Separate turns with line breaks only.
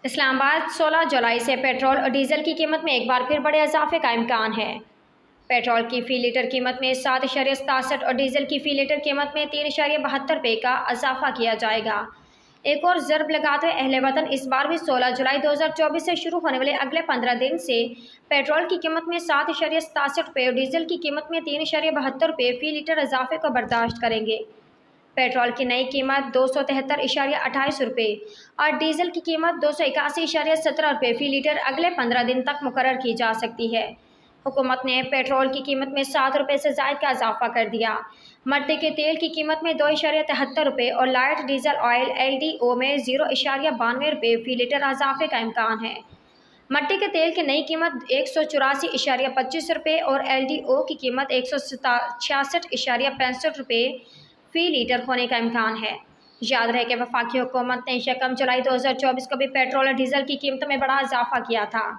اسلام آباد 16 جولائی سے پیٹرول اور ڈیزل کی قیمت میں ایک بار پھر بڑے اضافے کا امکان ہے۔ پیٹرول کی فی لیٹر قیمت میں 7.67 اور ڈیزل کی فی لیٹر قیمت میں 3.72 روپے کا اضافہ کیا جائے گا۔ ایک اور ضرب لگاتے ہوئے اہل وطن اس بار بھی 16 جولائی 2024 سے شروع ہونے والے اگلے 15 دن سے پیٹرول کی قیمت میں 7.67 روپے اور ڈیزل کی قیمت میں 3.72 روپے فی لیٹر اضافے کو برداشت کریں گے۔ پیٹرول کی نئی قیمت 273.28 روپے اور ڈیزل کی قیمت 281.17 روپے فی لیٹر اگلے 15 دن تک مقرر کی جا سکتی ہے۔ حکومت نے پیٹرول کی قیمت میں 7 روپے سے زائد کا اضافہ کر دیا۔ مٹی کے تیل کی قیمت میں 2.73 روپے اور لائٹ ڈیزل آئل LDO میں 0.92 روپے فی لیٹر اضافے کا امکان ہے۔ مٹی کے تیل کی نئی قیمت 184.25 روپے اور LDO کی قیمت 166.65 روپے فی لیٹر ہونے کا امکان ہے۔ یاد رہے کہ وفاقی حکومت نے 1 جولائی 2024 کو بھی پیٹرول اور ڈیزل کی قیمتوں میں بڑا اضافہ کیا تھا۔